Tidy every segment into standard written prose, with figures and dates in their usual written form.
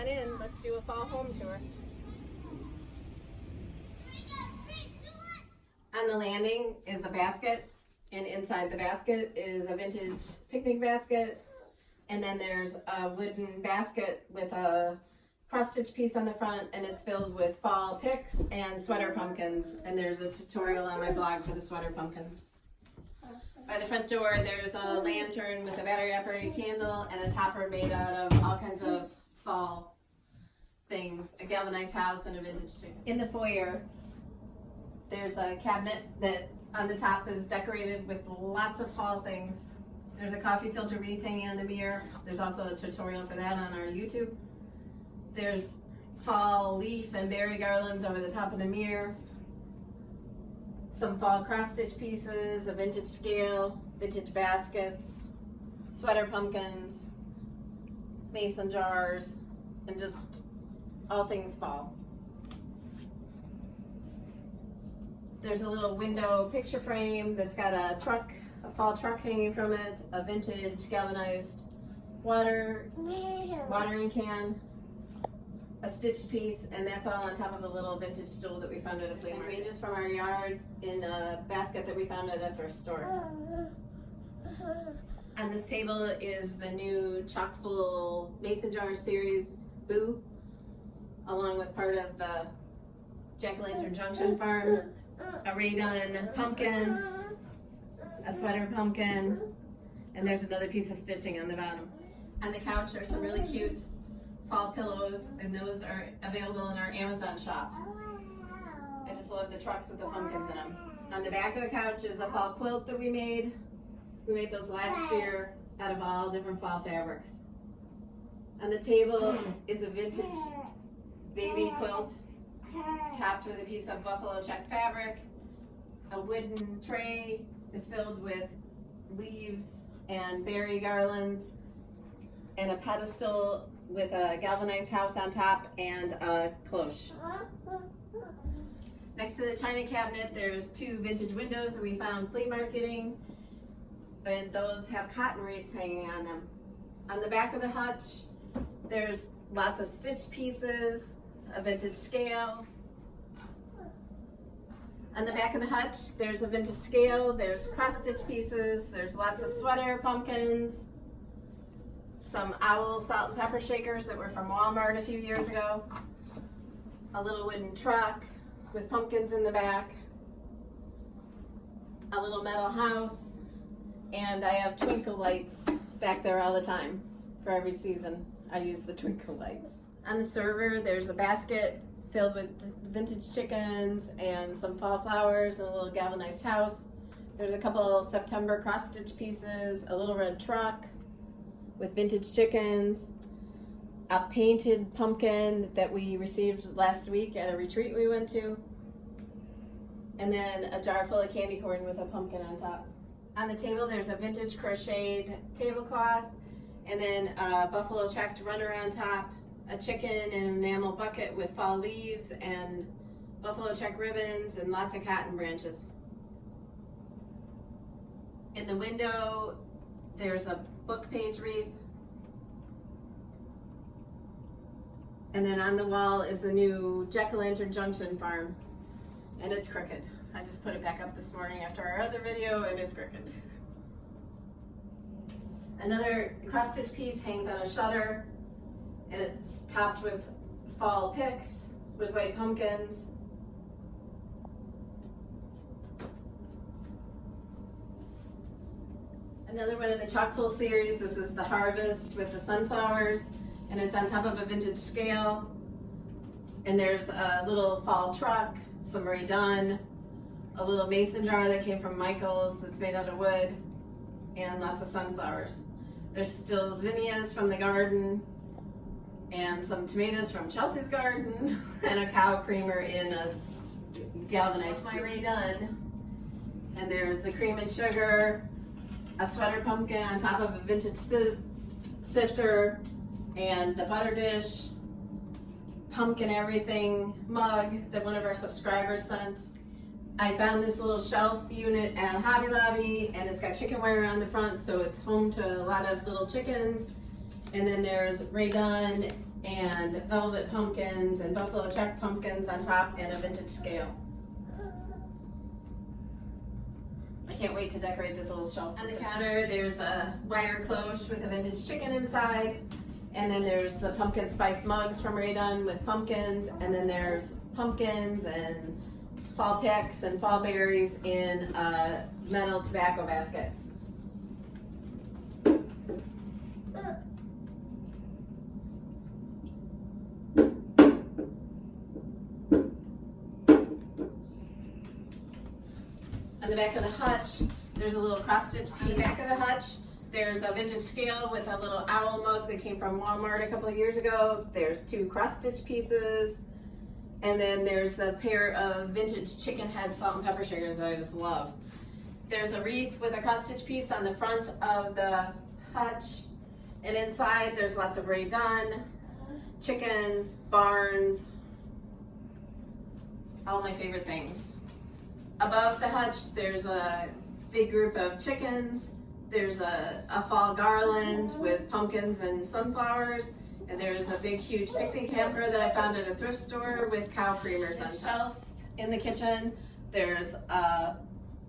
on in. Let's do a fall home tour. On the landing is a basket, and inside the basket is a vintage picnic basket. And then there's a wooden basket with a cross-stitch piece on the front, and it's filled with fall picks and sweater pumpkins. And there's a tutorial on my blog for the sweater pumpkins. By the front door, there's a lantern with a battery-operated candle and a topper made out of all kinds of fall things, a galvanized house and a vintage chicken. In the foyer, there's a cabinet that on the top is decorated with lots of fall things. There's a coffee filter wreath hanging on the mirror. There's also a tutorial for that on our YouTube. There's fall leaf and berry garlands over the top of the mirror. Some fall cross-stitch pieces, a vintage scale, vintage baskets, sweater pumpkins, mason jars, and just all things fall. There's a little window picture frame that's got a truck, a fall truck hanging from it, a vintage galvanized watering can, a stitched piece, and that's all on top of a little vintage stool that we found at a flea market. It ranges from our yard in a basket that we found at a thrift store. On this table is the new chock-full mason jar series Boo, along with part of the Jack-o'-lantern Junction Farm, a redone pumpkin, a sweater pumpkin, and there's another piece of stitching on the bottom. On the couch are some really cute fall pillows, and those are available in our Amazon shop. I just love the trucks with the pumpkins in them. On the back of the couch is a fall quilt that we made. We made those last year out of all different fall fabrics. On the table is a vintage baby quilt topped with a piece of buffalo checked fabric. A wooden tray is filled with leaves and berry garlands, and a pedestal with a galvanized house on top and a cloche. Next to the china cabinet, there's two vintage windows that we found flea marketing, and those have cotton wreaths hanging on them. On the back of the hutch, there's lots of stitched pieces, a vintage scale. On the back of the hutch, there's a vintage scale, there's cross-stitch pieces, there's lots of sweater pumpkins, some owl salt and pepper shakers that were from Walmart a few years ago, a little wooden truck with pumpkins in the back, a little metal house, and I have twinkle lights back there all the time. For every season, I use the twinkle lights. On the server, there's a basket filled with vintage chickens and some fall flowers and a little galvanized house. There's a couple September cross-stitch pieces, a little red truck with vintage chickens, a painted pumpkin that we received last week at a retreat we went to, and then a jar full of candy corn with a pumpkin on top. On the table, there's a vintage crocheted tablecloth, and then a buffalo checked runner on top, a chicken in an enamel bucket with fall leaves and buffalo check ribbons and lots of cotton branches. In the window, there's a book page wreath. And then on the wall is the new Jack-o'-lantern Junction Farm, and it's crooked. I just put it back up this morning after our other video, and it's crooked. Another cross-stitch piece hangs on a shutter, and it's topped with fall picks with white pumpkins. Another one of the chock-full series, this is the Harvest with the sunflowers, and it's on top of a vintage scale. And there's a little fall truck, some redone, a little mason jar that came from Michael's that's made out of wood, and lots of sunflowers. There's still zinnias from the garden, and some tomatoes from Chelsea's garden, and a cow creamer in a galvanized redone. And there's the cream and sugar, a sweater pumpkin on top of a vintage sifter, and the butter dish, pumpkin everything mug that one of our subscribers sent. I found this little shelf unit at Hobby Lobby, and it's got chicken wire on the front, so it's home to a lot of little chickens. And then there's Ray Dunn and velvet pumpkins and buffalo check pumpkins on top and a vintage scale. I can't wait to decorate this little shelf. On the counter, there's a wire cloche with a vintage chicken inside. And then there's the pumpkin spice mugs from Ray Dunn with pumpkins. And then there's pumpkins and fall picks and fall berries in a metal tobacco basket. On the back of the hutch, there's a little cross-stitch piece. On the back of the hutch, there's a vintage scale with a little owl mug that came from Walmart a couple of years ago. There's 2 cross-stitch pieces. And then there's the pair of vintage chicken head salt and pepper shakers that I just love. There's a wreath with a cross-stitch piece on the front of the hutch. And inside, there's lots of Ray Dunn, chickens, barns, all my favorite things. Above the hutch, there's a big group of chickens. There's a fall garland with pumpkins and sunflowers. And there's a big, huge picnic hamper that I found at a thrift store with cow creamers on the shelf. In the kitchen, there's a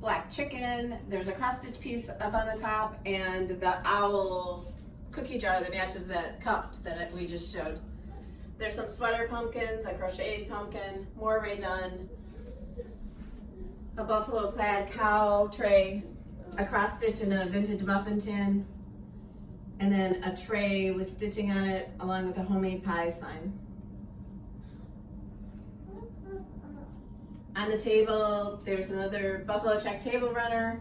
black chicken. There's a cross-stitch piece up on the top and the owl's cookie jar that matches that cup that we just showed. There's some sweater pumpkins, a crocheted pumpkin, more Ray Dunn, a buffalo plaid cow tray, a cross stitch in a vintage muffin tin, and then a tray with stitching on it along with a homemade pie sign. On the table, there's another buffalo check table runner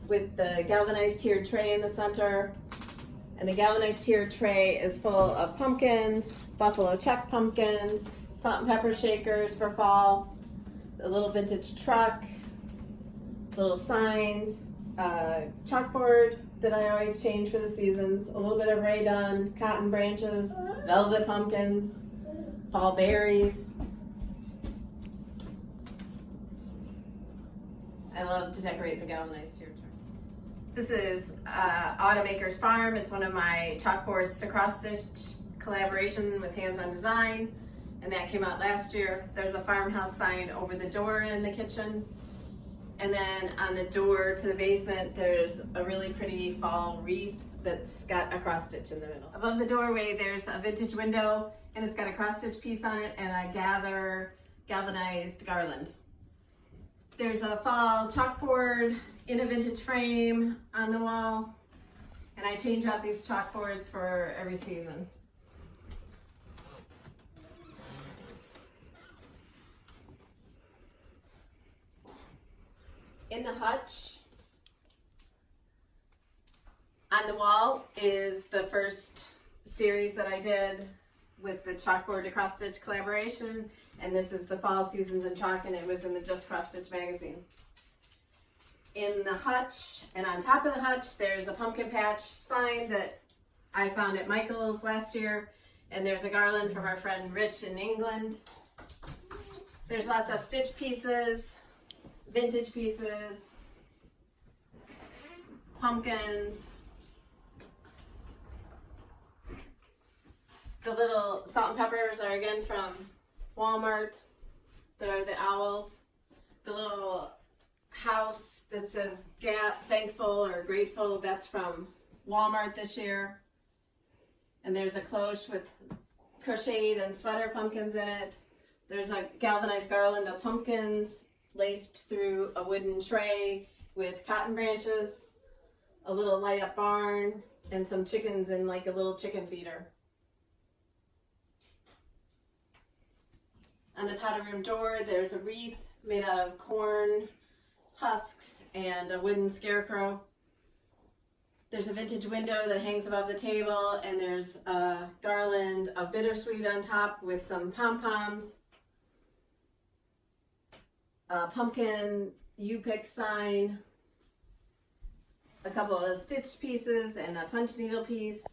with the galvanized tiered tray in the center. And the galvanized tiered tray is full of pumpkins, buffalo check pumpkins, salt and pepper shakers for fall, a little vintage truck, little signs, chalkboard that I always change for the seasons, a little bit of Ray Dunn, cotton branches, velvet pumpkins, fall berries. I love to decorate the galvanized tiered tray. This is Automaker's Farm. It's one of my chalkboards to cross-stitch collaboration with Hands on Design, and that came out last year. There's a Farmhouse sign over the door in the kitchen. And then on the door to the basement, there's a really pretty fall wreath that's got a cross stitch in the middle. Above the doorway, there's a vintage window and it's got a cross stitch piece on it and a galvanized garland. There's a fall chalkboard in a vintage frame on the wall. And I change out these chalkboards for every season. In the hutch, on the wall is the first series that I did with the chalkboard to cross stitch collaboration, and this is the fall seasons in chalk, and it was in the Just Cross Stitch magazine. In the hutch and on top of the hutch, there's a pumpkin patch sign that I found at Michael's last year, and there's a garland from our friend Rich in England. There's lots of stitch pieces, vintage pieces, pumpkins, the little salt and peppers are again from Walmart that are the owls, the little house that says thankful or grateful, that's from Walmart this year, and there's a cloche with crocheted and sweater pumpkins in it. There's a galvanized garland of pumpkins laced through a wooden tray with cotton branches, a little light up barn, and some chickens in like a little chicken feeder. On the powder room door, there's a wreath made out of corn husks and a wooden scarecrow. There's a vintage window that hangs above the table, and there's a garland of bittersweet on top with some pom-poms, a pumpkin U-pick sign, a couple of stitch pieces and a punch needle piece,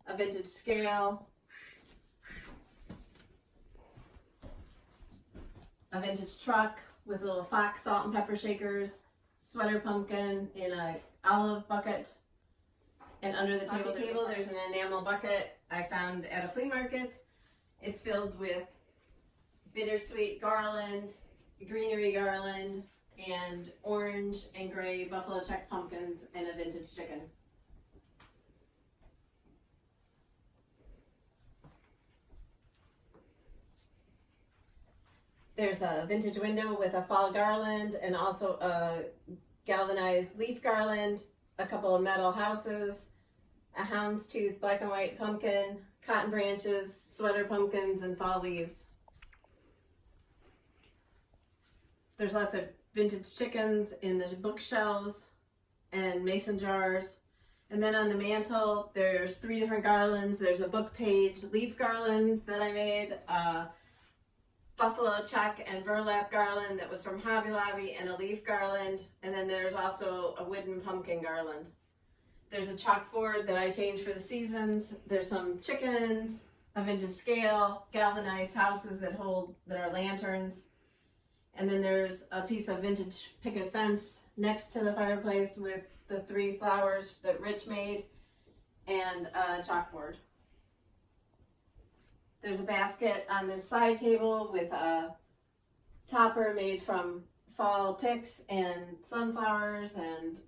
a vintage scale, a vintage truck with a little fox salt and pepper shakers, sweater pumpkin in a olive bucket, And under the table, there's an enamel bucket I found at a flea market. It's filled with bittersweet garland, greenery garland, and orange and gray buffalo check pumpkins and a vintage chicken. There's a vintage window with a fall garland and also a galvanized leaf garland, a couple of metal houses, a houndstooth black and white pumpkin, cotton branches, sweater pumpkins, and fall leaves. There's lots of vintage chickens in the bookshelves and mason jars. And then on the mantle, there's 3 different garlands. There's a book page leaf garland that I made, a buffalo check and burlap garland that was from Hobby Lobby, and a leaf garland. And then there's also a wooden pumpkin garland. There's a chalkboard that I changed for the seasons. There's some chickens, a vintage scale, galvanized houses that are lanterns. And then there's a piece of vintage picket fence next to the fireplace with the 3 flowers that Rich made and a chalkboard. There's a basket on this side table with a topper made from fall picks and sunflowers and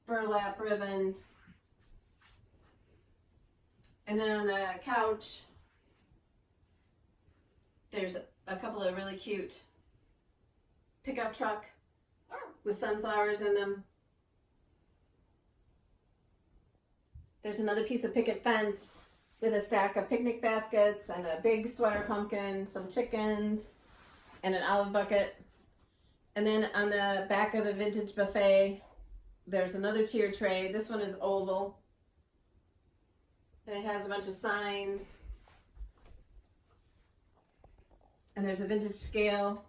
burlap ribbon. And then on the couch, there's a couple of really cute pickup truck with sunflowers in them. There's another piece of picket fence with a stack of picnic baskets and a big sweater pumpkin, some chickens, and an olive bucket. And then on the back of the vintage buffet, there's another tier tray. This one is oval. And it has a bunch of signs. And there's a vintage scale.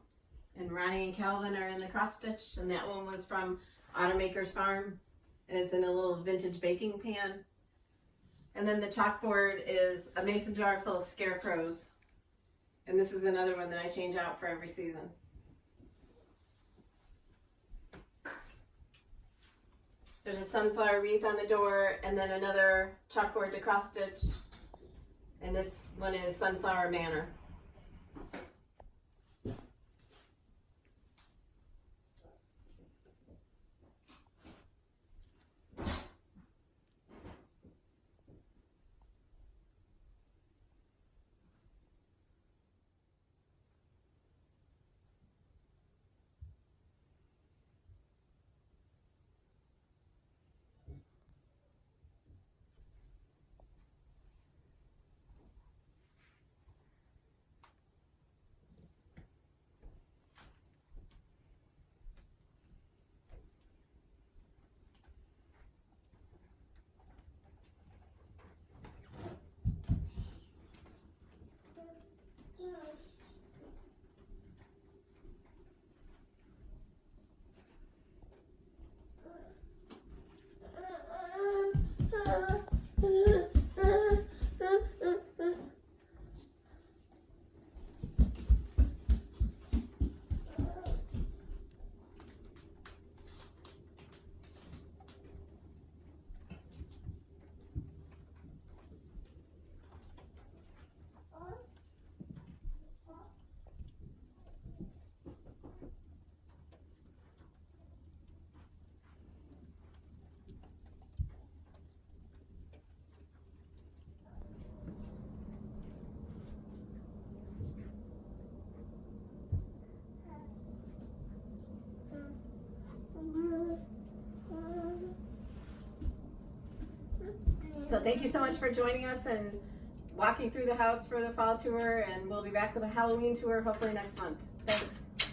And Ronnie and Calvin are in the cross stitch. And that one was from Automaker's Farm. And it's in a little vintage baking pan. And then the chalkboard is a mason jar full of scarecrows. And this is another one that I change out for every season. There's a sunflower wreath on the door, and then another chalkboard to cross stitch. And this one is Sunflower Manor. So thank you so much for joining us and walking through the house for the fall tour, and we'll be back with a Halloween tour hopefully next month. Thanks.